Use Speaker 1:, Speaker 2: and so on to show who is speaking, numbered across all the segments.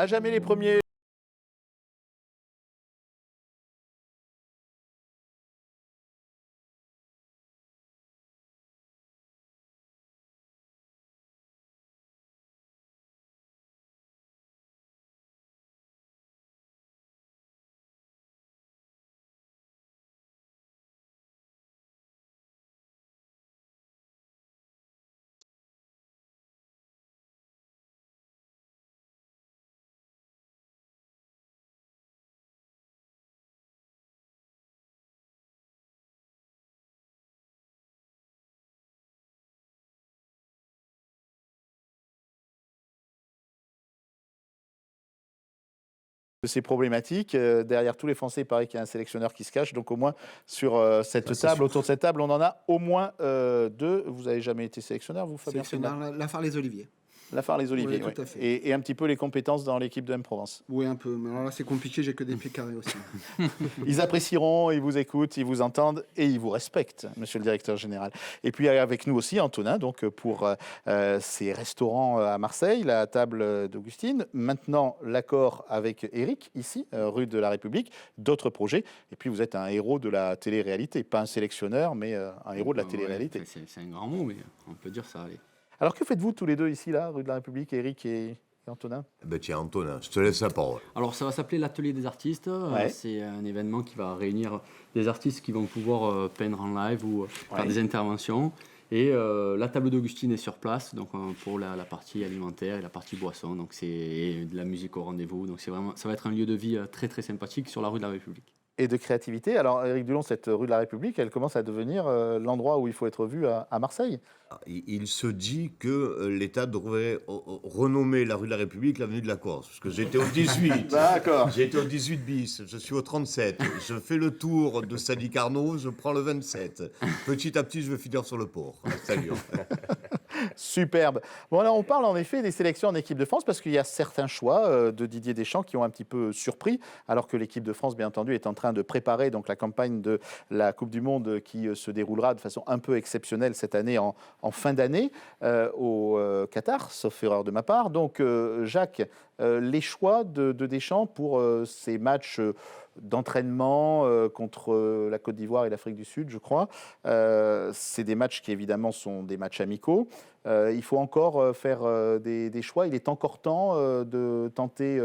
Speaker 1: À jamais les premiers. De ces problématiques. Derrière tous les Français, il paraît qu'il y a un sélectionneur qui se cache. Donc au moins, sur cette table, autour de cette table, on en a au moins deux. Vous n'avez jamais été sélectionneur, vous, Fabien?
Speaker 2: Sélectionneur, Lafare les Oliviers.
Speaker 1: Lafare les Oliviers,
Speaker 2: Oui,
Speaker 1: oui.
Speaker 2: tout à fait.
Speaker 1: Et un petit peu les compétences dans l'équipe de M-Provence.
Speaker 2: Oui, un peu. Mais alors là, c'est compliqué, j'ai que des pieds carrés aussi.
Speaker 1: Ils apprécieront, ils vous écoutent, ils vous entendent et ils vous respectent, monsieur le directeur général. Et puis avec nous aussi, Antonin, donc pour ces restaurants à Marseille, la table d'Augustine. Maintenant, l'accord avec Eric, ici, rue de la République, d'autres projets. Et puis vous êtes un héros de la télé-réalité. Pas un sélectionneur, mais un héros de la télé-réalité.
Speaker 3: Ouais, c'est un grand mot, mais on peut dire ça, allez.
Speaker 1: Alors que faites-vous tous les deux ici, là, rue de la République, Eric et Antonin?
Speaker 4: Ben tiens, Antonin, je te laisse la parole.
Speaker 3: Alors ça va s'appeler l'Atelier des artistes.
Speaker 1: Ouais.
Speaker 3: C'est un événement qui va réunir des artistes qui vont pouvoir peindre en live ou faire des interventions. Et la table d'Augustine est sur place, donc pour la partie alimentaire et la partie boisson. Donc c'est de la musique au rendez-vous. Donc c'est vraiment, ça va être un lieu de vie très très sympathique sur la rue de la République.
Speaker 1: Et de créativité. Alors, Éric Dulon, cette rue de la République, elle commence à devenir l'endroit où il faut être vu à Marseille.
Speaker 4: Il se dit que l'État devrait renommer la rue de la République l'avenue de la Corse. Parce que j'étais au 18.
Speaker 1: D'accord.
Speaker 4: J'étais au 18 bis, je suis au 37. Je fais le tour de Sadi Carnot, je prends le 27. Petit à petit, je vais finir sur le port. Salut.
Speaker 1: Superbe. Bon, alors on parle en effet des sélections en équipe de France parce qu'il y a certains choix de Didier Deschamps qui ont un petit peu surpris, alors que l'équipe de France, bien entendu, est en train de préparer donc la campagne de la Coupe du Monde qui se déroulera de façon un peu exceptionnelle cette année en fin d'année au Qatar, sauf erreur de ma part. Donc, Jacques, les choix de Deschamps pour ces matchs d'entraînement contre la Côte d'Ivoire et l'Afrique du Sud, je crois. C'est des matchs qui, évidemment, sont des matchs amicaux. Il faut encore faire des choix. Il est encore temps de tenter,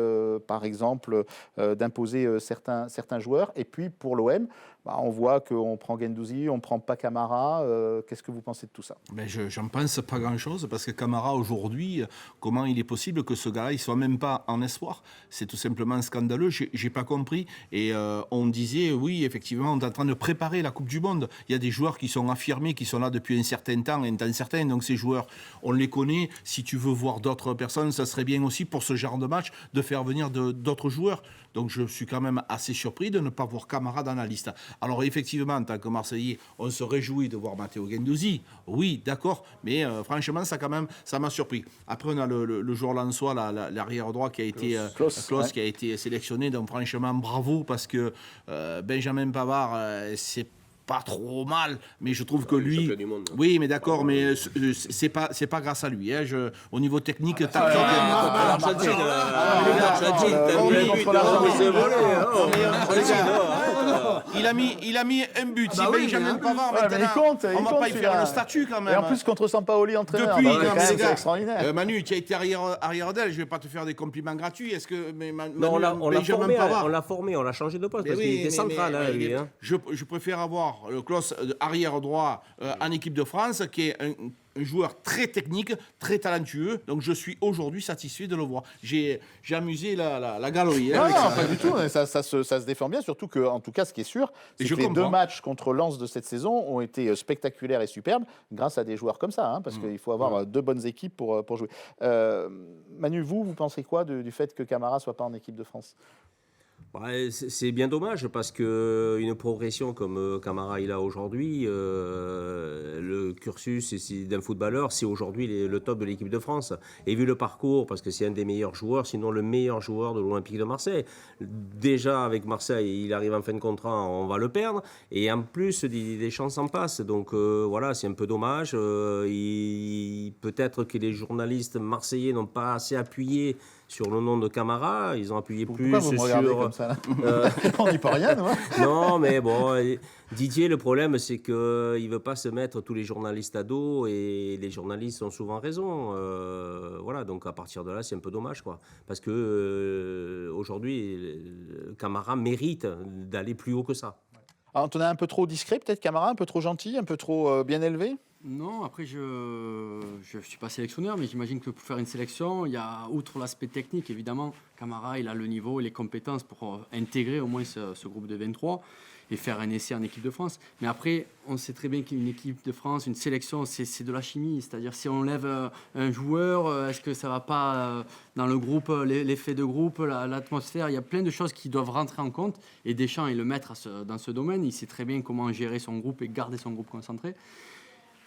Speaker 1: par exemple, d'imposer certains joueurs. Et puis, pour l'OM, on voit qu'on prend Guendouzi, on ne prend pas Camara. Qu'est-ce que vous pensez de tout ça?
Speaker 5: J'en pense pas grand-chose, parce que Camara, aujourd'hui, comment il est possible que ce gars-là, il ne soit même pas en espoir? C'est tout simplement scandaleux. J'ai pas compris. Et on disait, oui, effectivement, on est en train de préparer la Coupe du Monde. Il y a des joueurs qui sont affirmés, qui sont là depuis un certain temps, un temps certain. Donc ces joueurs, on les connaît. Si tu veux voir d'autres personnes, ça serait bien aussi pour ce genre de match de faire venir d'autres joueurs. Donc je suis quand même assez surpris de ne pas voir Camara dans la liste. Alors effectivement, en tant que Marseillais, on se réjouit de voir Matteo Guendouzi. Oui, d'accord, mais franchement, ça m'a surpris. Après, on a le joueur lensois, l'arrière droit qui a été Klose, qui a été sélectionné. Donc franchement, bravo, parce que Benjamin Pavard, c'est pas trop mal, mais je trouve que lui... Oui, mais d'accord, mais c'est pas grâce à lui. Hein. Au niveau technique... Il a mis un but. Si Benjamin Pavard, on va pas y faire le statut quand même.
Speaker 1: Et en plus, contre Sampaoli, entraîneur.
Speaker 5: Depuis,
Speaker 1: c'est extraordinaire.
Speaker 5: Manu, tu as été arrière d'aile, je vais pas te faire des compliments gratuits. Est-ce que
Speaker 6: on l'a formé, on l'a changé de poste, parce qu'il était central, lui.
Speaker 5: Je préfère avoir le Klose arrière droit en équipe de France, qui est un joueur très technique, très talentueux. Donc je suis aujourd'hui satisfait de le voir. J'ai amusé la galerie.
Speaker 1: Non, pas du tout. Ça se défend bien. Surtout que, en tout cas, ce qui est sûr, c'est que les deux matchs contre Lens de cette saison ont été spectaculaires et superbes grâce à des joueurs comme ça. Parce qu'il faut avoir deux bonnes équipes pour jouer. Manu, vous pensez quoi du fait que Camara ne soit pas en équipe de France?
Speaker 6: Ouais, c'est bien dommage parce qu'une progression comme Camara il a aujourd'hui, le cursus d'un footballeur, c'est aujourd'hui le top de l'équipe de France. Et vu le parcours, parce que c'est un des meilleurs joueurs, sinon le meilleur joueur de l'Olympique de Marseille. Déjà avec Marseille, il arrive en fin de contrat, on va le perdre. Et en plus, des chances s'en passent. Donc voilà, c'est un peu dommage. Peut-être que les journalistes marseillais n'ont pas assez appuyé sur le nom de Camara, ils ont appuyé plus
Speaker 1: Pourquoi vous me regardez comme ça là On n'y peut rien, non?
Speaker 6: Non, mais bon, Didier, le problème, c'est qu'il ne veut pas se mettre tous les journalistes à dos et les journalistes ont souvent raison. Voilà, donc à partir de là, c'est un peu dommage, quoi. Parce que aujourd'hui, Camara mérite d'aller plus haut que ça.
Speaker 1: Alors, on est un peu trop discret, peut-être Camara, un peu trop gentil, un peu trop bien élevé?
Speaker 3: Non, après, je ne suis pas sélectionneur, mais j'imagine que pour faire une sélection, il y a, outre l'aspect technique, évidemment, Camara, il a le niveau et les compétences pour intégrer au moins ce groupe de 23 et faire un essai en équipe de France. Mais après, on sait très bien qu'une équipe de France, une sélection, c'est de la chimie. C'est-à-dire, si on lève un joueur, est-ce que ça ne va pas dans le groupe, l'effet de groupe, l'atmosphère? Il y a plein de choses qui doivent rentrer en compte. Et Deschamps est le maître dans ce domaine. Il sait très bien comment gérer son groupe et garder son groupe concentré.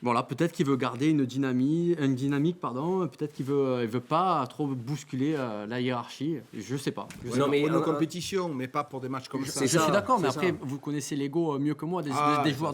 Speaker 3: Voilà, peut-être qu'il veut garder une dynamique, peut-être qu'il veut pas trop bousculer la hiérarchie, je sais pas.
Speaker 5: Non, mais une compétition, mais pas pour des matchs comme ça.
Speaker 3: Je suis d'accord, mais après, vous connaissez l'ego mieux que moi des joueurs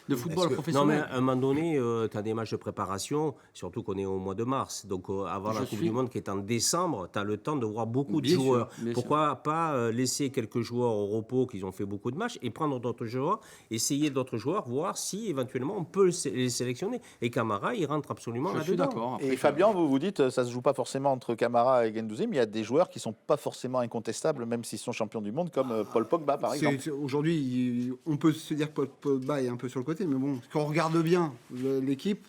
Speaker 3: de football professionnels.
Speaker 6: Non, mais à un moment donné, tu as des matchs de préparation, surtout qu'on est au mois de mars, donc avant la Coupe du Monde qui est en décembre, tu as le temps de voir beaucoup de joueurs. Pourquoi pas laisser quelques joueurs au repos qui ont fait beaucoup de matchs et prendre d'autres joueurs, essayer d'autres joueurs, voir si éventuellement on peut les sélectionner. Et Camara, il rentre absolument là-dedans.
Speaker 3: Je suis d'accord.
Speaker 1: Et Fabien, vous dites, ça se joue pas forcément entre Camara et Guendouzi, mais il y a des joueurs qui sont pas forcément incontestables, même s'ils sont champions du monde, comme Paul Pogba, par exemple.
Speaker 2: Aujourd'hui, on peut se dire que Paul Pogba est un peu sur le côté, mais bon, quand on regarde bien l'équipe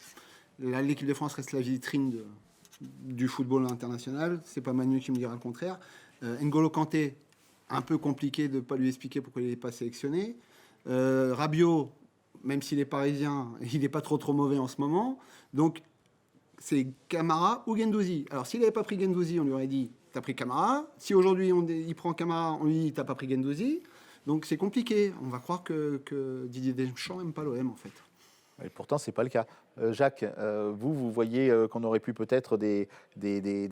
Speaker 2: de France reste la vitrine du football international. C'est pas Manu qui me dira le contraire. N'Golo Kanté, un peu compliqué de ne pas lui expliquer pourquoi il n'est pas sélectionné. Rabiot, même s'il est parisien, il n'est pas trop mauvais en ce moment. Donc, c'est Camara ou Guendouzi. Alors, s'il n'avait pas pris Guendouzi, on lui aurait dit « t'as pris Camara ». Si aujourd'hui, il prend Camara, on lui dit « t'as pas pris Guendouzi ». Donc, c'est compliqué. On va croire que Didier Deschamps n'aime pas l'OM, en fait.
Speaker 1: Et pourtant, ce n'est pas le cas. Jacques, vous voyez qu'on aurait pu peut-être des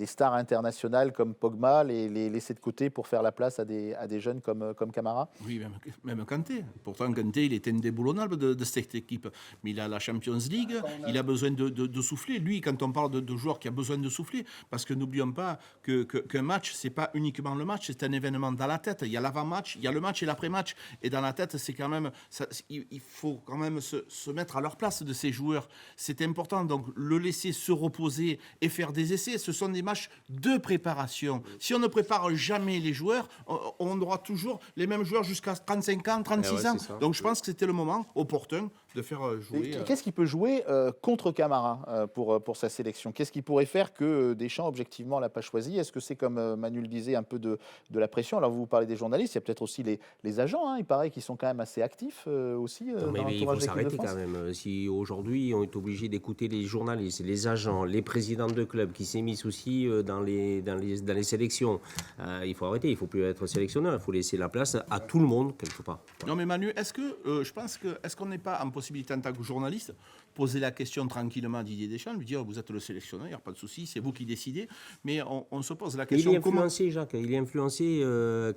Speaker 1: stars internationales comme Pogba les laisser de côté pour faire la place à des jeunes comme Camara?
Speaker 5: Oui, même Kanté. Pourtant, Kanté, il est indéboulonnable de cette équipe. Mais il a la Champions League, il a besoin de souffler. Lui, quand on parle de joueurs qui a besoin de souffler, parce que n'oublions pas qu'un match, ce n'est pas uniquement le match, c'est un événement dans la tête. Il y a l'avant-match, il y a le match et l'après-match. Et dans la tête, c'est quand même, il faut quand même se mettre à leur place de ces joueurs. C'est important, donc le laisser se reposer et faire des essais, ce sont des matchs de préparation. Si on ne prépare jamais les joueurs, on aura toujours les mêmes joueurs jusqu'à 35 ans, 36 ans. Donc je pense que c'était le moment opportun de faire jouer...
Speaker 1: Qu'est-ce qui peut jouer contre Camara pour sa sélection? Qu'est-ce qui pourrait faire que Deschamps, objectivement, ne l'a pas choisi? Est-ce que c'est, comme Manu le disait, un peu de la pression? Alors vous parlez des journalistes, il y a peut-être aussi les agents, hein, il paraît qu'ils sont quand même assez actifs aussi.
Speaker 6: Mais il faut s'arrêter quand même. Si aujourd'hui on est obligé d'écouter les journalistes, les agents, les présidents de clubs qui s'émissent aussi dans les sélections, il faut arrêter, il ne faut plus être sélectionneur, il faut laisser la place à tout le monde quelque part.
Speaker 5: Non mais Manu, est-ce qu'on n'est pas en possibilité en tant que journaliste poser la question tranquillement à Didier Deschamps, lui dire vous êtes le sélectionneur, il n'y a pas de souci, c'est vous qui décidez, mais on se pose la question...
Speaker 6: Il est influencé, Jacques, il est influencé...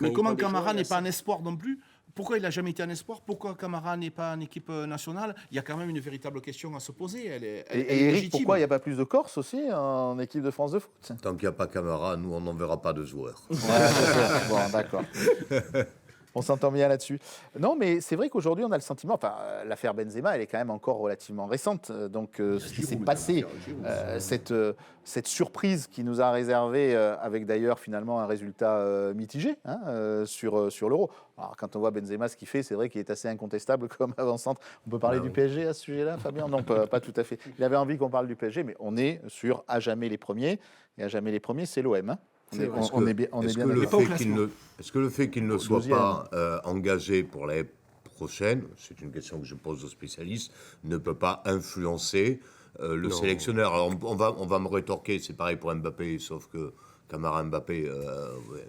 Speaker 5: mais comment Camara n'est pas un espoir non plus? Pourquoi il n'a jamais été un espoir? Pourquoi Camara n'est pas en équipe nationale? Il y a quand même une véritable question à se poser. Elle est
Speaker 1: Eric,
Speaker 5: légitime.
Speaker 1: pourquoi il n'y a pas plus de Corse aussi en équipe de France de foot?
Speaker 4: Tant qu'il n'y a pas Camara, nous, on n'en verra pas de joueurs.
Speaker 1: Ouais, bon, d'accord. On s'entend bien là-dessus. Non, mais c'est vrai qu'aujourd'hui, on a le sentiment... Enfin, l'affaire Benzema, elle est quand même encore relativement récente. Donc, ce qui s'est passé, cette surprise qui nous a réservé, avec d'ailleurs finalement un résultat mitigé sur l'Euro. Alors, quand on voit Benzema, ce qu'il fait, c'est vrai qu'il est assez incontestable comme avant-centre. On peut parler du PSG à ce sujet-là, Fabien? Non, pas tout à fait. Il avait envie qu'on parle du PSG, mais on est sur à jamais les premiers. Et à jamais les premiers, c'est l'OM. Hein.
Speaker 4: Est-ce que le fait qu'il ne soit pas engagé pour l'année prochaine, c'est une question que je pose aux spécialistes, ne peut pas influencer le sélectionneur? Alors on va me rétorquer, c'est pareil pour Mbappé, sauf que Camara, Mbappé, ouais,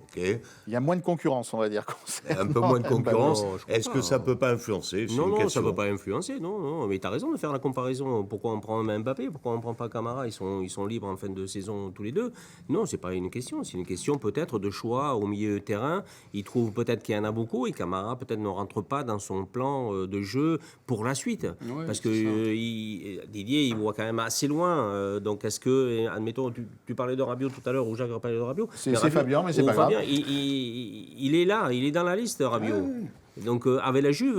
Speaker 4: ok.
Speaker 1: Il y a moins de concurrence, on va dire.
Speaker 4: Un peu moins de concurrence.
Speaker 6: Non, je crois
Speaker 4: Est-ce
Speaker 6: pas,
Speaker 4: que ça
Speaker 6: hein.
Speaker 4: peut pas influencer? C'est
Speaker 6: Non,
Speaker 4: une
Speaker 6: non, ça
Speaker 4: question.
Speaker 6: ne peut pas influencer, non, mais tu as raison de faire la comparaison. Pourquoi on prend Mbappé? Pourquoi on ne prend pas Camara? Ils sont libres en fin de saison tous les deux. Non, c'est pas une question. C'est une question peut-être de choix au milieu de terrain. Ils trouvent peut-être qu'il y en a beaucoup et Camara peut-être ne rentre pas dans son plan de jeu pour la suite.
Speaker 3: Ouais,
Speaker 6: Parce que
Speaker 3: c'est ça.
Speaker 6: Didier, il voit quand même assez loin. Donc est-ce que, admettons, tu parlais de Rabiot tout à l'heure, ou Jacques parlait de Rabiot.
Speaker 1: C'est
Speaker 6: Rabiot-
Speaker 1: Fabien, mais c'est
Speaker 6: ou
Speaker 1: pas grave.
Speaker 6: Fabien, il est là, il est dans la liste, Rabiot. Donc avec la Juve,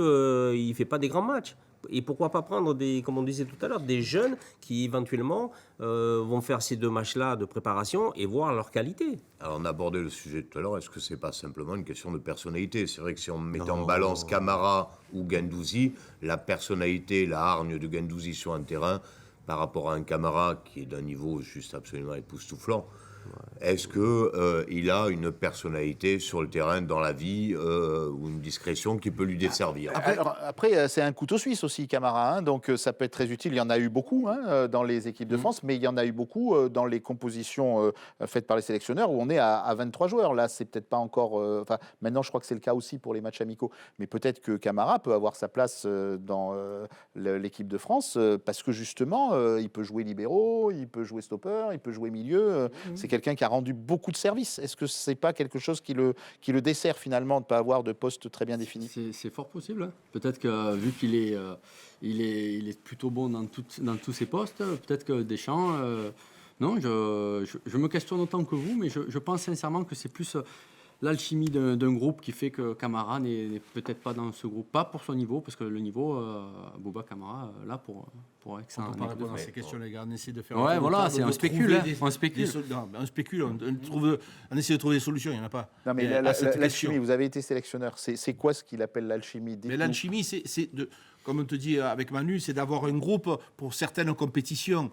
Speaker 6: il fait pas des grands matchs. Et pourquoi pas prendre comme on disait tout à l'heure, des jeunes qui éventuellement vont faire ces 2 matchs-là de préparation et voir leur qualité.
Speaker 4: Alors, on a abordé le sujet tout à l'heure. Est-ce que c'est pas simplement une question de personnalité? C'est vrai que si on mettait en balance Camara ou Guendouzi, la personnalité, la hargne de Guendouzi sur un terrain par rapport à un Camara qui est d'un niveau juste absolument époustouflant. Est-ce qu'il a une personnalité sur le terrain, dans la vie, ou une discrétion qui peut lui desservir?
Speaker 1: Après, c'est un couteau suisse aussi, Camara, hein, donc ça peut être très utile. Il y en a eu beaucoup dans les équipes de France, mais il y en a eu beaucoup dans les compositions faites par les sélectionneurs où on est à 23 joueurs. Là, c'est peut-être pas encore. Maintenant, je crois que c'est le cas aussi pour les matchs amicaux. Mais peut-être que Camara peut avoir sa place dans l'équipe de France parce que justement, il peut jouer libéraux, il peut jouer stopper, il peut jouer milieu. C'est quelqu'un qui a rendu beaucoup de services. Est-ce que c'est pas quelque chose qui le dessert finalement de ne pas avoir de poste très bien défini?
Speaker 3: C'est fort possible, hein. Peut-être que vu qu'il est, il est plutôt bon dans tous ses postes, peut-être que Deschamps... non, je me questionne autant que vous, mais je pense sincèrement que c'est plus l'alchimie d'un groupe qui fait que Camara n'est peut-être pas dans ce groupe. Pas pour son niveau, parce que le niveau, Bouba Camara, là, pour être
Speaker 5: On ne peut pas répondre à ces questions, les gars. On essaie de faire.
Speaker 3: Ouais,
Speaker 5: un tour de
Speaker 3: voilà,
Speaker 5: table,
Speaker 3: c'est
Speaker 5: de
Speaker 3: un spécule,
Speaker 5: trouver
Speaker 3: hein, on spécule.
Speaker 5: Non, mais on spécule. On essaie de trouver des solutions. Il n'y en a pas.
Speaker 1: Non, mais
Speaker 5: à cette
Speaker 1: l'alchimie,
Speaker 5: question.
Speaker 1: vous avez été sélectionneur. C'est quoi ce qu'il appelle l'alchimie?
Speaker 5: Mais
Speaker 1: Dites-nous.
Speaker 5: l'alchimie, comme on te dit avec Manu, c'est d'avoir un groupe pour certaines compétitions.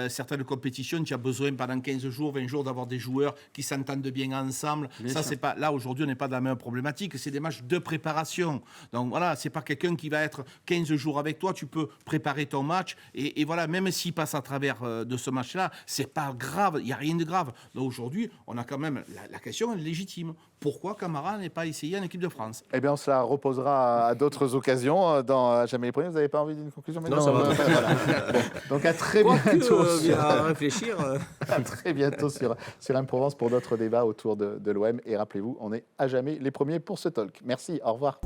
Speaker 5: Certaines compétitions, tu as besoin pendant 15 jours, 20 jours d'avoir des joueurs qui s'entendent bien ensemble.
Speaker 3: Bien
Speaker 5: Ça,
Speaker 3: sûr.
Speaker 5: c'est pas. Là, aujourd'hui, on n'est pas dans la même problématique. C'est des matchs de préparation. Donc voilà, c'est pas quelqu'un qui va être 15 jours avec toi. Tu peux préparer ton match. Et voilà, même s'il passe à travers de ce match-là, c'est pas grave. Il n'y a rien de grave. Donc aujourd'hui, on a quand même. La question est légitime. Pourquoi Camara n'est pas essayé en équipe de France?
Speaker 1: Eh bien, on se la reposera à d'autres occasions dans Jamais les premiers. Vous n'avez pas envie d'une conclusion?
Speaker 6: Non, ça va.
Speaker 1: Voilà. Bon, donc à très bientôt.
Speaker 6: À réfléchir.
Speaker 1: À très bientôt sur M-Provence pour d'autres débats autour de l'OM. Et rappelez-vous, on est à jamais les premiers pour ce talk. Merci, au revoir.